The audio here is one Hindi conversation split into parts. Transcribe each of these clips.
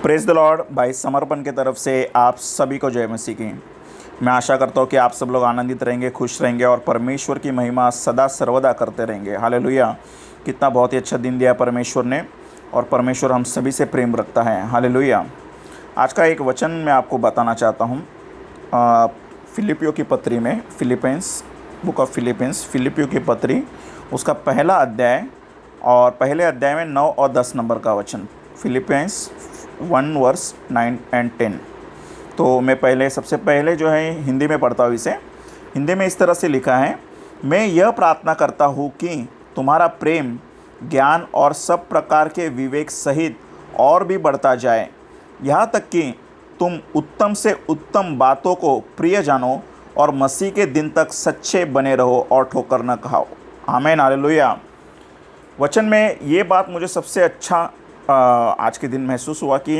Praise the Lord. भाई समर्पण की तरफ से आप सभी को जय मसीह की। मैं आशा करता हूँ कि आप सब लोग आनंदित रहेंगे, खुश रहेंगे और परमेश्वर की महिमा सदा सर्वदा करते रहेंगे। हालेलुया। कितना बहुत ही अच्छा दिन दिया परमेश्वर ने, और परमेश्वर हम सभी से प्रेम रखता है। हालेलुया। आज का एक वचन मैं आपको बताना चाहता हूँ फिलिपियों की पत्री में, फिलिपियंस, बुक ऑफ फिलिपियों की पत्री, उसका पहला अध्याय और पहले अध्याय में 9 और 10 नंबर का वचन। Philippians 1 verse 9 and 10। तो मैं सबसे पहले जो है हिंदी में पढ़ता हूँ इसे। हिंदी में इस तरह से लिखा है, मैं यह प्रार्थना करता हूँ कि तुम्हारा प्रेम ज्ञान और सब प्रकार के विवेक सहित और भी बढ़ता जाए, यहाँ तक कि तुम उत्तम से उत्तम बातों को प्रिय जानो और मसीह के दिन तक सच्चे बने रहो और ठोकर न खाओ। आमीन, हालेलुया। वचन में ये बात मुझे सबसे अच्छा आज के दिन महसूस हुआ कि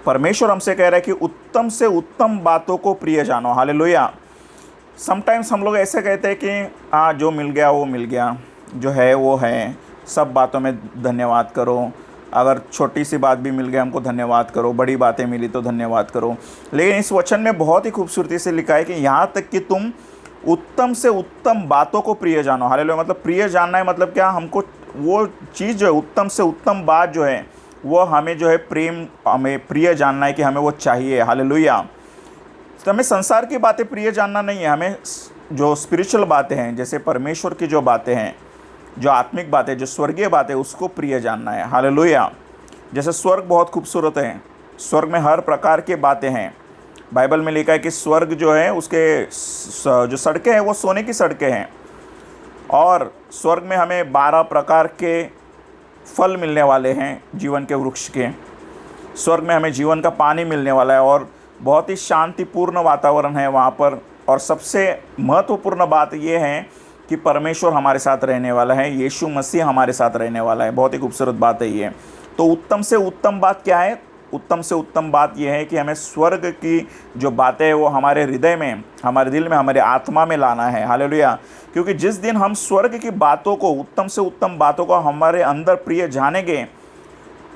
परमेश्वर हमसे कह रहा है कि उत्तम से उत्तम बातों को प्रिय जानो। हालेलुया। समटाइम्स हम लोग ऐसे कहते हैं कि जो मिल गया वो मिल गया, जो है वो है, सब बातों में धन्यवाद करो, अगर छोटी सी बात भी मिल गई हमको धन्यवाद करो, बड़ी बातें मिली तो धन्यवाद करो। लेकिन इस वचन में बहुत ही खूबसूरती से लिखा है कि यहाँ तक कि तुम उत्तम से उत्तम बातों को प्रिय जानो। हालेलुया। मतलब प्रिय जानना है, मतलब क्या, हमको वो चीज़ जो है, उत्तम से उत्तम बात जो है वो हमें जो है हमें प्रिय जानना है कि हमें वो चाहिए। हालेलुया। तो हमें संसार की बातें प्रिय जानना नहीं है, हमें जो स्पिरिचुअल बातें हैं, जैसे परमेश्वर की जो बातें हैं, जो आत्मिक बातें, जो स्वर्गीय बातें, उसको प्रिय जानना है। हालेलुया। जैसे स्वर्ग बहुत खूबसूरत है, स्वर्ग में हर प्रकार की बातें हैं। बाइबल में लिखा है कि स्वर्ग जो है उसके जो सड़कें हैं वो सोने की सड़कें हैं, और स्वर्ग में हमें 12 प्रकार के फल मिलने वाले हैं जीवन के वृक्ष के। स्वर्ग में हमें जीवन का पानी मिलने वाला है, और बहुत ही शांतिपूर्ण वातावरण है वहाँ पर। और सबसे महत्वपूर्ण बात यह है कि परमेश्वर हमारे साथ रहने वाला है, यीशु मसीह हमारे साथ रहने वाला है। बहुत ही खूबसूरत बात है ये। तो उत्तम से उत्तम बात क्या है? उत्तम से उत्तम बात यह है कि हमें स्वर्ग की जो बातें हैं वो हमारे हृदय में, हमारे दिल में, हमारे आत्मा में लाना है। हालेलुया। क्योंकि जिस दिन हम स्वर्ग की बातों को, उत्तम से उत्तम बातों को हमारे अंदर प्रिय जानेंगे,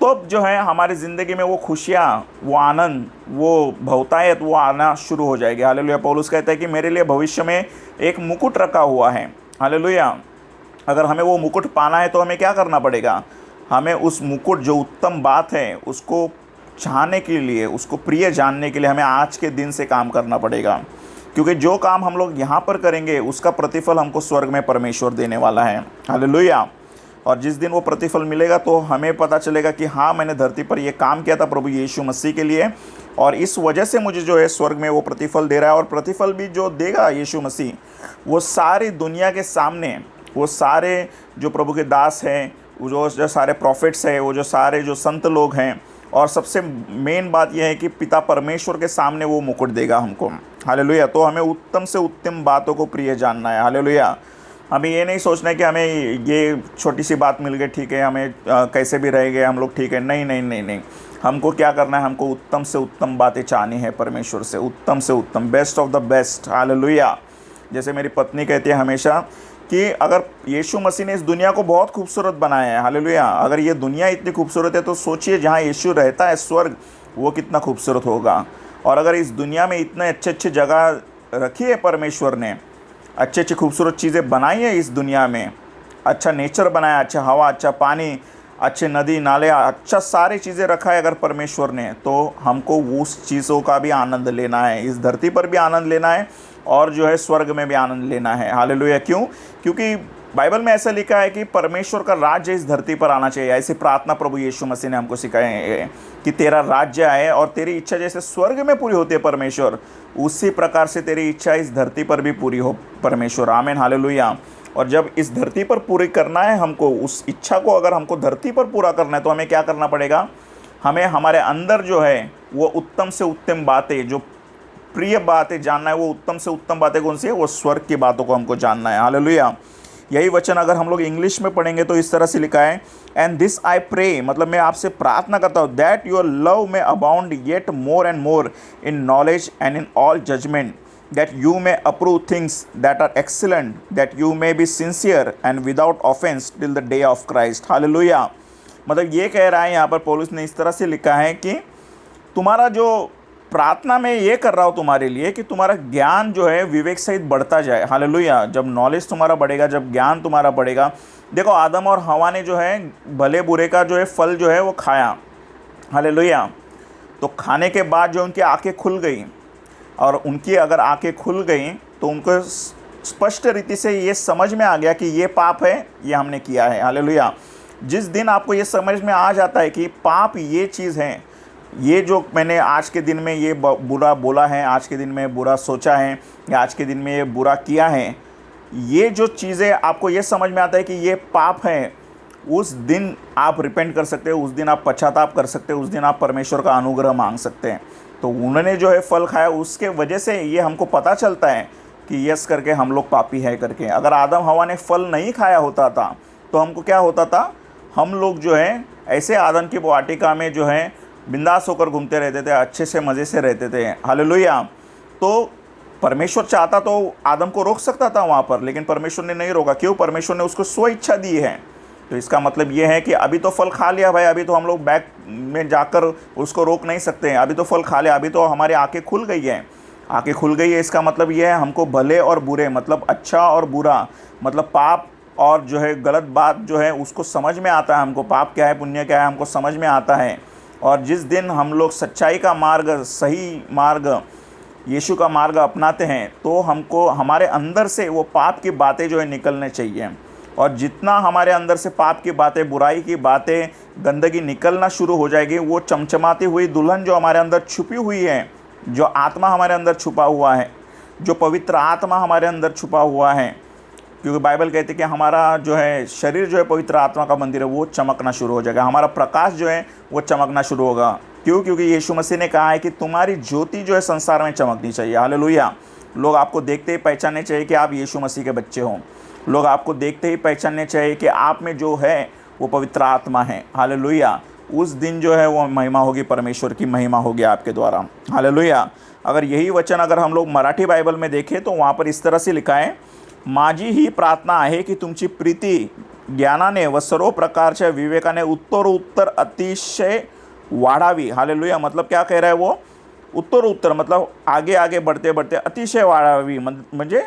तो जो है हमारी ज़िंदगी में वो खुशियाँ, वो आनंद, वो बहुतायत वो आना शुरू हो जाएगी। हालेलुया। पौलुस कहता है कि मेरे लिए भविष्य में एक मुकुट रखा हुआ है। हालेलुया। अगर हमें वो मुकुट पाना है तो हमें क्या करना पड़ेगा? हमें उस मुकुट, जो उत्तम बात है, उसको चाहने के लिए, उसको प्रिय जानने के लिए हमें आज के दिन से काम करना पड़ेगा। क्योंकि जो काम हम लोग यहाँ पर करेंगे उसका प्रतिफल हमको स्वर्ग में परमेश्वर देने वाला है। हालेलुया। और जिस दिन वो प्रतिफल मिलेगा तो हमें पता चलेगा कि हाँ, मैंने धरती पर ये काम किया था प्रभु यीशु मसीह के लिए, और इस वजह से मुझे जो है स्वर्ग में वो प्रतिफल दे रहा है। और प्रतिफल भी जो देगा यीशु मसीह, वो सारी दुनिया के सामने, वो सारे जो प्रभु के दास हैं, वो जो सारे प्रॉफिट्स हैं, वो जो सारे जो संत लोग हैं, और सबसे मेन बात यह है कि पिता परमेश्वर के सामने वो मुकुट देगा हमको। हालेलुया। तो हमें उत्तम से उत्तम बातों को प्रिय जानना है। हालेलुया। हमें ये नहीं सोचना है कि हमें ये छोटी सी बात मिल गई, ठीक है, हमें कैसे भी रह गए हम लोग, ठीक है। नहीं नहीं नहीं नहीं, हमको क्या करना है? हमको उत्तम से उत्तम बातें चाहनी है परमेश्वर से, उत्तम से उत्तम, best of the best. Hallelujah. जैसे मेरी पत्नी कहती है हमेशा कि अगर यीशु मसीह ने इस दुनिया को बहुत खूबसूरत बनाया है, हालेलुया, अगर ये दुनिया इतनी खूबसूरत है तो सोचिए जहाँ यीशु रहता है स्वर्ग, वो कितना खूबसूरत होगा। और अगर इस दुनिया में इतने अच्छे अच्छे जगह रखी है परमेश्वर ने, अच्छी अच्छी खूबसूरत चीज़ें बनाई है इस दुनिया में, अच्छा नेचर बनाया, अच्छा हवा, अच्छा पानी, अच्छे नदी नाले, अच्छा सारी चीज़ें रखा है अगर परमेश्वर ने, तो हमको उस चीज़ों का भी आनंद लेना है, इस धरती पर भी आनंद लेना है और जो है स्वर्ग में भी आनंद लेना है। हालेलुया। क्यों? क्योंकि बाइबल में ऐसा लिखा है कि परमेश्वर का राज्य इस धरती पर आना चाहिए। ऐसी प्रार्थना प्रभु यीशु मसीह ने हमको सिखाई है कि तेरा राज्य आए और तेरी इच्छा जैसे स्वर्ग में पूरी होती है परमेश्वर, उसी प्रकार से तेरी इच्छा इस धरती पर भी पूरी हो परमेश्वर। आमीन, हालेलुया। और जब इस धरती पर पूरी करना है हमको, उस इच्छा को अगर हमको धरती पर पूरा करना है तो हमें क्या करना पड़ेगा? हमें हमारे अंदर जो है वो उत्तम से उत्तम बातें, जो प्रिय बातें जानना है। वो उत्तम से उत्तम बातें कौन सी है? वो स्वर्ग की बातों को हमको जानना है। हालेलुया। यही वचन अगर हम लोग इंग्लिश में पढ़ेंगे तो इस तरह से लिखा है, एंड दिस आई प्रे, मतलब मैं आपसे प्रार्थना करता हूँ, that your love may abound yet more and more in knowledge and in all judgement, that you may approve things that are excellent, that you may be sincere and without offense till the day of Christ. Hallelujah. मतलब ये कह रहा है यहाँ पर पौलुस ने, इस तरह से लिखा है कि तुम्हारा जो प्रार्थना में ये कर रहा हूँ तुम्हारे लिए कि तुम्हारा ज्ञान जो है विवेक सहित बढ़ता जाए। हालेलुया। जब नॉलेज तुम्हारा बढ़ेगा, जब ज्ञान तुम्हारा बढ़ेगा। देखो आदम और हवा ने जो है भले बुरे का जो है फल जो है वो खाया। हालेलुया। तो खाने के बाद जो उनकी आंखें खुल गई, और उनकी अगर आंखें खुल गई तो उनको स्पष्ट रीति से ये समझ में आ गया कि ये पाप है, ये हमने किया है। हालेलुया। जिस दिन आपको ये समझ में आ जाता है कि पाप ये चीज़ है, ये जो मैंने आज के दिन में ये बुरा बोला है, आज के दिन में बुरा सोचा है, या आज के दिन में ये बुरा किया है, ये जो चीज़ें आपको ये समझ में आता है कि ये पाप है, उस दिन आप रिपेंट कर सकते हो, उस दिन आप पश्चाताप कर सकते हो, उस दिन आप परमेश्वर का अनुग्रह मांग सकते हैं। तो उन्होंने जो है फल खाया, उसके वजह से ये हमको पता चलता है कि यस करके हम लोग पापी है करके। अगर आदम हवा ने फल नहीं खाया होता था तो हमको क्या होता था, हम लोग जो है ऐसे आदम की वाटिका में जो है बिंदास होकर घूमते रहते थे, अच्छे से मज़े से रहते थे। हालेलुया। तो परमेश्वर चाहता तो आदम को रोक सकता था वहाँ पर, लेकिन परमेश्वर ने नहीं रोका। क्यों? परमेश्वर ने उसको स्व इच्छा दी है। तो इसका मतलब ये है कि अभी तो फल खा लिया भाई, अभी तो हम लोग बैक में जाकर उसको रोक नहीं सकते हैं। अभी तो फल खा लिया, अभी तो हमारी आंखें खुल गई है। आंखें खुल गई है, इसका मतलब ये है हमको भले और बुरे, मतलब अच्छा और बुरा, मतलब पाप और जो है गलत बात जो है उसको समझ में आता है। हमको पाप क्या है, पुण्य क्या है, हमको समझ में आता है। और जिस दिन हम लोग सच्चाई का मार्ग, सही मार्ग, यीशु का मार्ग अपनाते हैं, तो हमको हमारे अंदर से वो पाप की बातें जो है निकलने चाहिए। और जितना हमारे अंदर से पाप की बातें, बुराई की बातें, गंदगी निकलना शुरू हो जाएगी, वो चमचमाती हुई दुल्हन जो हमारे अंदर छुपी हुई है, जो आत्मा हमारे अंदर छुपा हुआ है, जो पवित्र आत्मा हमारे अंदर छुपा हुआ है, क्योंकि बाइबल कहती है कि हमारा जो है शरीर जो है पवित्र आत्मा का मंदिर है, वो चमकना शुरू हो जाएगा। हमारा प्रकाश जो है वो चमकना शुरू होगा। क्यों? क्योंकि यीशु मसीह ने कहा है कि तुम्हारी ज्योति जो है संसार में चमकनी चाहिए। हालेलुया। लोग आपको देखते ही पहचानने चाहिए कि आप यीशु मसीह के बच्चे हों। लोग आपको देखते ही पहचानने चाहिए कि आप में जो है वो पवित्र आत्मा है। हालेलुया। उस दिन जो है वो महिमा होगी, परमेश्वर की महिमा होगी आपके द्वारा। हालेलुया। अगर यही वचन अगर हम लोग मराठी बाइबल में देखें तो वहाँ पर इस तरह से लिखा है, माझी ही प्रार्थना आहे की तुमची प्रीती ज्ञानाने व सर्व प्रकारच्या विवेकाने उत्तरोत्तर अतिशय वाढावी। हालेलुया। मतलब क्या कह रहा है वो? उत्तरोत्तर मतलब आगे आगे बढ़ते बढ़ते अतिशय वाढावी, म्हणजे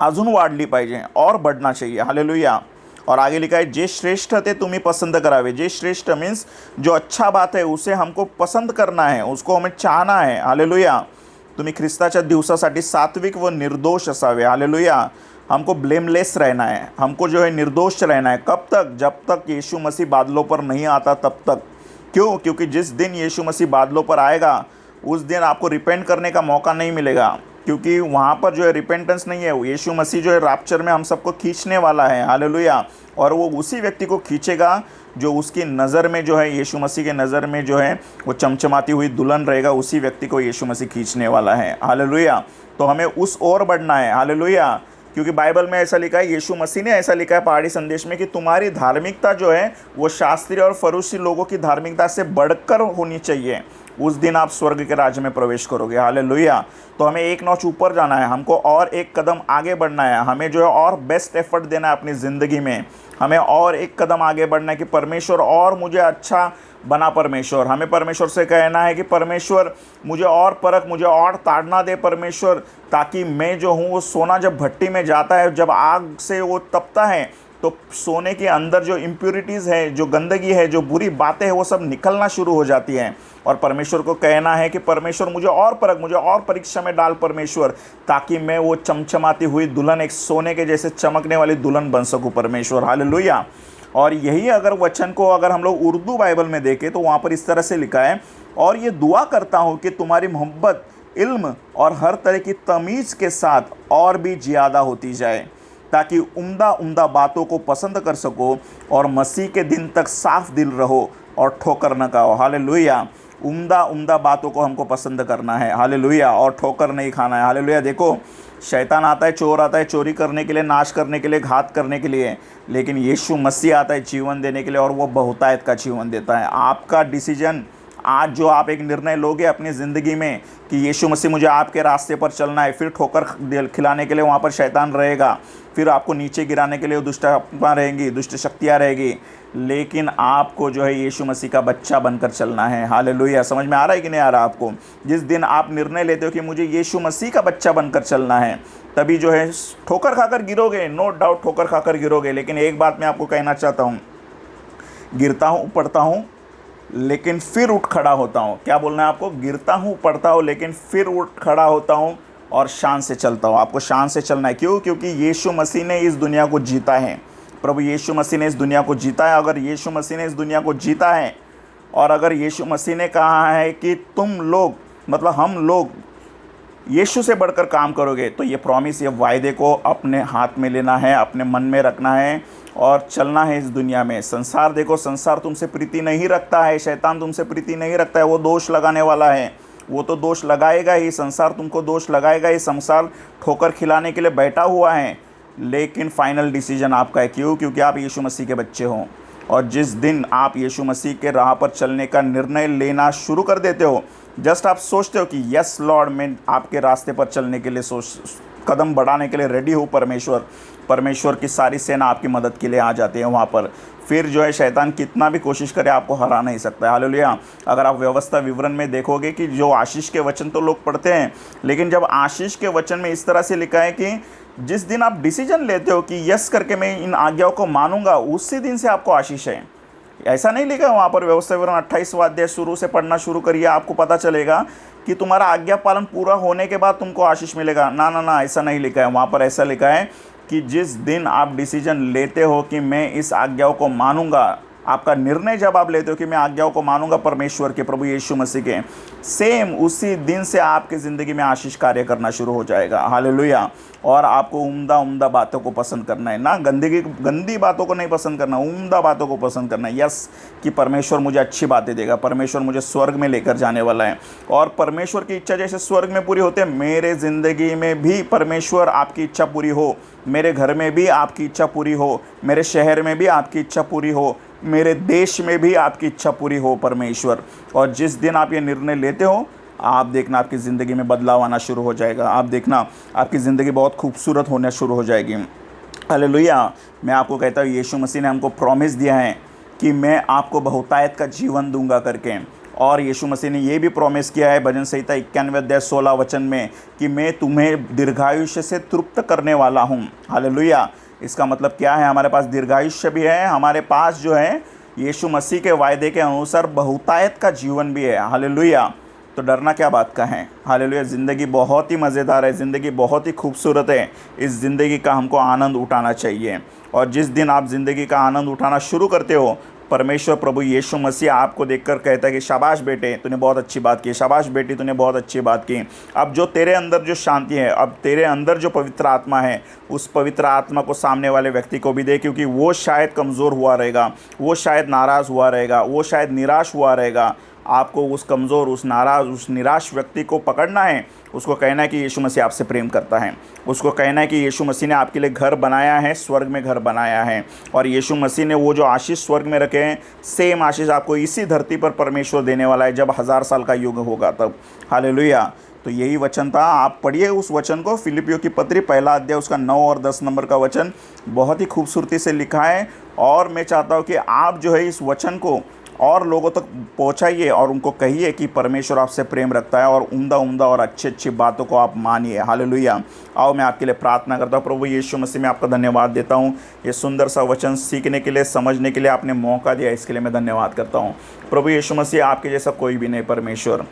अजून वाढली पाहिजे और बढ़ना चाहिए। हालेलुया। और आगे लिखा है, जे श्रेष्ठ ते तुम्ही पसंद करावे। जे श्रेष्ठ मीन्स जो अच्छा बात है उसे हमको पसंद करना है, उसको हमें चाहना है। हालेलुया। तुम्ही ख्रिस्ताच्या दिवसासाठी सात्विक व निर्दोष असावे। हालेलुया। हमको ब्लेमलेस रहना है, हमको जो है निर्दोष रहना है। कब तक? जब तक यीशु मसीह बादलों पर नहीं आता तब तक। क्यों? क्योंकि जिस दिन यीशु मसीह बादलों पर आएगा उस दिन आपको रिपेंट करने का मौका नहीं मिलेगा, क्योंकि वहाँ पर जो है रिपेंटेंस नहीं है। यीशु मसीह जो है रैप्चर में हम सबको खींचने वाला है। हालेलुया। और वो उसी व्यक्ति को खींचेगा जो उसकी नज़र में जो है, यीशु मसीह के नज़र में जो है वो चमचमाती हुई दुल्हन रहेगा, उसी व्यक्ति को यीशु मसीह खींचने वाला है। हालेलुया। तो हमें उस ओर बढ़ना है। हालेलुया। क्योंकि बाइबल में ऐसा लिखा है, यीशु मसीह ने ऐसा लिखा है पहाड़ी संदेश में कि तुम्हारी धार्मिकता जो है वो शास्त्रीय और फरीसी लोगों की धार्मिकता से बढ़कर होनी चाहिए। उस दिन आप स्वर्ग के राज्य में प्रवेश करोगे। हालेलुया। तो हमें एक नॉच ऊपर जाना है, हमको और एक कदम आगे बढ़ना है, हमें जो है और बेस्ट एफर्ट देना है अपनी ज़िंदगी में। हमें और एक कदम आगे बढ़ना है कि परमेश्वर और मुझे अच्छा बना। परमेश्वर, हमें परमेश्वर से कहना है कि परमेश्वर मुझे और परख, मुझे और ताड़ना दे परमेश्वर, ताकि मैं जो हूँ वो सोना जब भट्टी में जाता है, जब आग से वो तपता है, तो सोने के अंदर जो इम्प्योरिटीज़ है, जो गंदगी है, जो बुरी बातें हैं, वो सब निकलना शुरू हो जाती हैं। और परमेश्वर को कहना है कि परमेश्वर मुझे और परख, मुझे और परीक्षा में डाल परमेश्वर, ताकि मैं वो चमचमाती हुई दुल्हन, एक सोने के जैसे चमकने वाली दुल्हन बन सकूं परमेश्वर। हालेलुया। और यही अगर वचन को अगर हम लोग उर्दू बाइबल में देखें तो वहाँ पर इस तरह से लिखा है, और ये दुआ करता हूँ कि तुम्हारी मोहब्बत, इल्म और हर तरह की तमीज़ के साथ और भी ज़्यादा होती जाए, ताकि उम्दा उम्दा बातों को पसंद कर सको और मसीह के दिन तक साफ दिल रहो और ठोकर न खाओ। हालेलुया। उम्दा उम्दा बातों को हमको पसंद करना है। हालेलुया। और ठोकर नहीं खाना है। हालेलुया। देखो, शैतान आता है, चोर आता है चोरी करने के लिए, नाश करने के लिए, घात करने के लिए, लेकिन यीशु मसीह आता है जीवन देने के लिए, और वो बहुतायत का जीवन देता है। आपका डिसीजन आज जो आप एक निर्णय लोगे अपनी ज़िंदगी में कि यीशु मसीह मुझे आपके रास्ते पर चलना है, फिर ठोकर खिलाने के लिए वहाँ पर शैतान रहेगा, फिर आपको नीचे गिराने के लिए दुष्ट आत्मा रहेंगी, दुष्ट शक्तियाँ रहेगी, लेकिन आपको जो है यीशु मसीह का बच्चा बनकर चलना है। हालेलुया। समझ में आ रहा है कि नहीं आ रहा आपको? जिस दिन आप निर्णय लेते हो कि मुझे यीशु मसीह का बच्चा बनकर चलना है, तभी जो है ठोकर खाकर गिरोगे, नो डाउट ठोकर खाकर गिरोगे, लेकिन एक बात मैं आपको कहना चाहता हूँ, गिरता हूँ पड़ता हूँ लेकिन फिर उठ खड़ा होता हूँ। क्या बोलना है आपको? गिरता हूँ पड़ता हूँ लेकिन फिर उठ खड़ा होता हूँ और शान से चलता हूँ। आपको शान से चलना है। क्यों? क्योंकि यीशु मसीह ने इस दुनिया को जीता है। प्रभु यीशु मसीह ने इस दुनिया को जीता है। अगर यीशु मसीह ने इस दुनिया को जीता है और अगर यीशु मसीह ने कहा है कि तुम लोग, मतलब हम लोग यीशु से बढ़कर काम करोगे, तो ये प्रॉमिस, ये वायदे को अपने हाथ में लेना है, अपने मन में रखना है और चलना है इस दुनिया में। संसार देखो, संसार तुमसे प्रीति नहीं रखता है, शैतान तुमसे प्रीति नहीं रखता है, वो दोष लगाने वाला है, वो तो दोष लगाएगा ही, संसार तुमको दोष लगाएगा ही, संसार ठोकर खिलाने के लिए बैठा हुआ है, लेकिन फाइनल डिसीजन आपका है। क्यों? क्योंकि आप यीशु मसीह के बच्चे हो। और जिस दिन आप यीशु मसीह के राह पर चलने का निर्णय लेना शुरू कर देते हो, जस्ट आप सोचते हो कि यस लॉर्ड, मैं आपके रास्ते पर चलने के लिए कदम बढ़ाने के लिए रेडी हूँ, परमेश्वर की सारी सेना आपकी मदद के लिए आ जाती है वहाँ पर। फिर जो है शैतान कितना भी कोशिश करे आपको हरा नहीं सकता है। हालेलुया। अगर आप व्यवस्था विवरण में देखोगे कि जो आशीष के वचन तो लोग पढ़ते हैं, लेकिन जब आशीष के वचन में इस तरह से लिखा है कि जिस दिन आप डिसीजन लेते हो कि यस करके मैं इन आज्ञाओं को मानूंगा, उसी दिन से आपको आशीष है। ऐसा नहीं लिखा है वहाँ पर। व्यवस्था विवरण 28वां अध्याय शुरू से पढ़ना शुरू करिए, आपको पता चलेगा कि तुम्हारा आज्ञा पालन पूरा होने के बाद तुमको आशीष मिलेगा। ना ना ना, ऐसा नहीं लिखा है वहाँ पर। ऐसा लिखा है कि जिस दिन आप डिसीजन लेते हो कि मैं इस आज्ञाओं को मानूंगा, आपका निर्णय जब आप लेते हो कि मैं आज्ञाओं को मानूंगा परमेश्वर के, प्रभु यीशु मसीह के, सेम उसी दिन से आपकी ज़िंदगी में आशीष कार्य करना शुरू हो जाएगा। हालेलुया। और आपको उम्दा बातों को पसंद करना है, ना गंदी बातों को नहीं पसंद करना, उम्दा बातों को पसंद करना है। यस, कि परमेश्वर मुझे अच्छी बातें देगा, परमेश्वर मुझे स्वर्ग में लेकर जाने वाला है। और परमेश्वर की इच्छा जैसे स्वर्ग में पूरी होती है, मेरे ज़िंदगी में भी परमेश्वर आपकी इच्छा पूरी हो, मेरे घर में भी आपकी इच्छा पूरी हो, मेरे शहर में भी आपकी इच्छा पूरी हो, मेरे देश में भी आपकी इच्छा पूरी हो परमेश्वर। और जिस दिन आप ये निर्णय लेते हो, आप देखना आपकी ज़िंदगी में बदलाव आना शुरू हो जाएगा। आप देखना आपकी ज़िंदगी बहुत खूबसूरत होना शुरू हो जाएगी। हालेलुया। मैं आपको कहता हूँ, यीशु मसीह ने हमको प्रॉमिस दिया है कि मैं आपको बहुतायत का जीवन दूंगा करके। और यीशु मसीह ने ये भी प्रॉमिस किया है भजन संहिता 91 अध्याय 16 वचन में कि मैं तुम्हें दीर्घायुष्य से तृप्त करने वाला हूँ। हालेलुया। इसका मतलब क्या है? हमारे पास दीर्घायुष्य भी है, हमारे पास जो है यीशु मसीह के वायदे के अनुसार बहुतायत का जीवन भी है। हालेलुया। तो डरना क्या बात का है? हालेलुया। ज़िंदगी बहुत ही मज़ेदार है, ज़िंदगी बहुत ही खूबसूरत है। इस ज़िंदगी का हमको आनंद उठाना चाहिए। और जिस दिन आप ज़िंदगी का आनंद उठाना शुरू करते हो, परमेश्वर प्रभु यीशु मसीह आपको देखकर कहता है कि शाबाश बेटे, तूने बहुत अच्छी बात की, शाबाश बेटी, तूने बहुत अच्छी बात की। अब जो तेरे अंदर जो शांति है, अब तेरे अंदर जो पवित्र आत्मा है, उस पवित्र आत्मा को सामने वाले व्यक्ति को भी दे, क्योंकि वो शायद कमज़ोर हुआ रहेगा, वो शायद नाराज़ हुआ रहेगा, वो शायद निराश हुआ रहेगा। आपको उस कमज़ोर, उस नाराज़, उस निराश व्यक्ति को पकड़ना है, उसको कहना है कि यीशु मसीह आपसे प्रेम करता है, उसको कहना है कि यीशु मसीह ने आपके लिए घर बनाया है, स्वर्ग में घर बनाया है। और यीशु मसीह ने वो जो आशीष स्वर्ग में रखे हैं, सेम आशीष आपको इसी धरती पर परमेश्वर देने वाला है जब 1000 साल का युग होगा तब। हालेलुया। तो यही वचन था। आप पढ़िए उस वचन को, फिलिपियों की पत्री 1 अध्याय उसका 9 और 10 नंबर का वचन बहुत ही खूबसूरती से लिखा है। और मैं चाहता हूँ कि आप जो है इस वचन को और लोगों तक पहुंचाइए और उनको कहिए कि परमेश्वर आपसे प्रेम रखता है, और उम्दा और अच्छी बातों को आप मानिए। हालेलुया। आओ मैं आपके लिए प्रार्थना करता हूँ। प्रभु यीशु मसीह में आपका धन्यवाद देता हूँ, ये सुंदर सा वचन सीखने के लिए, समझने के लिए आपने मौका दिया, इसके लिए मैं धन्यवाद करता हूँ। प्रभु यीशु मसीह, आपके जैसा कोई भी नहीं परमेश्वर।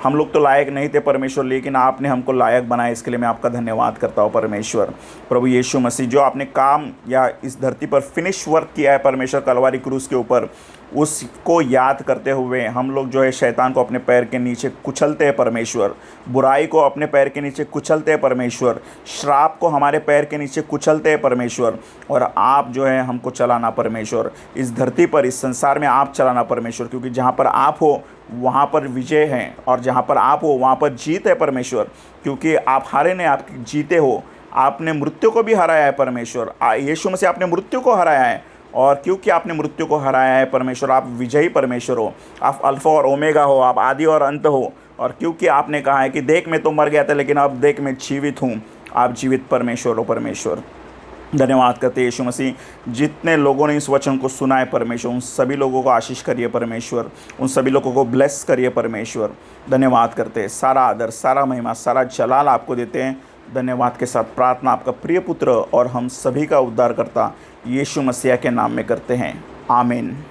हम लोग तो लायक नहीं थे परमेश्वर, लेकिन आपने हमको लायक बनाया, इसके लिए मैं आपका धन्यवाद करता हूँ परमेश्वर। प्रभु यीशु मसीह, जो आपने काम या इस धरती पर फिनिश वर्क किया है परमेश्वर कलवारी क्रूस के ऊपर, उसको याद करते हुए हम लोग जो है शैतान को अपने पैर के नीचे कुचलते हैं परमेश्वर, बुराई को अपने पैर के नीचे कुचलते हैं परमेश्वर, श्राप को हमारे पैर के नीचे कुचलते हैं परमेश्वर। और आप जो है हमको चलाना परमेश्वर, इस धरती पर, इस संसार में आप चलाना परमेश्वर, क्योंकि जहाँ पर आप हो वहाँ पर विजय है, और जहाँ पर आप हो वहाँ पर जीत है परमेश्वर, क्योंकि आप हारे नहीं, आप जीते हो। आपने मृत्यु को भी हराया है परमेश्वर, यीशु मसीह आपने मृत्यु को हराया है, और क्योंकि आपने मृत्यु को हराया है परमेश्वर, आप विजयी परमेश्वर हो, आप अल्फा और ओमेगा हो, आप आदि और अंत हो। और क्योंकि आपने कहा है कि देख मैं तो मर गया था, लेकिन अब देख मैं जीवित हूँ, आप जीवित परमेश्वर हो परमेश्वर। धन्यवाद करते हैं यीशु मसीह। जितने लोगों ने इस वचन को सुना है परमेश्वर, उन सभी लोगों को आशीष करिए परमेश्वर, उन सभी लोगों को ब्लेस करिए परमेश्वर। धन्यवाद करते हैं, सारा आदर, सारा महिमा, सारा जलाल आपको देते हैं। धन्यवाद के साथ प्रार्थना आपका प्रिय पुत्र और हम सभी का उद्धारकर्ता यीशु मसीह के नाम में करते हैं, आमीन।